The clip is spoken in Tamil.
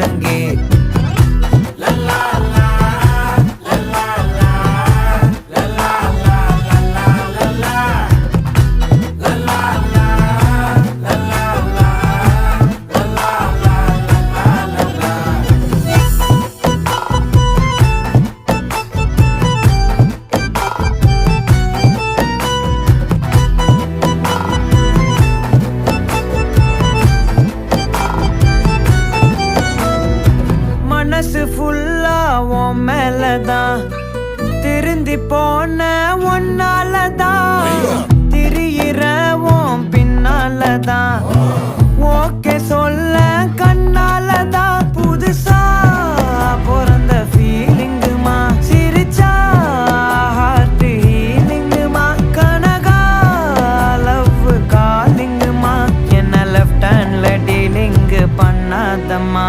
முழங்கே. மனசு ஃபுல்லா உன் மேலதான், திருந்தி போன ஒன்னாலதான், திரியிற உன் பின்னாலதான், ஓகே சொல்ல கண்ணாலதான். புதுசா பிறந்த ஃபீலிங்குமா, சிரிச்சா ஹார்ட் ஹீலிங்குமா, கனகா லவ் காலிங்குமா, என்ன லெஃப்ட் ஹேண்ட்ல டீலிங்கு பண்ணாதம்மா.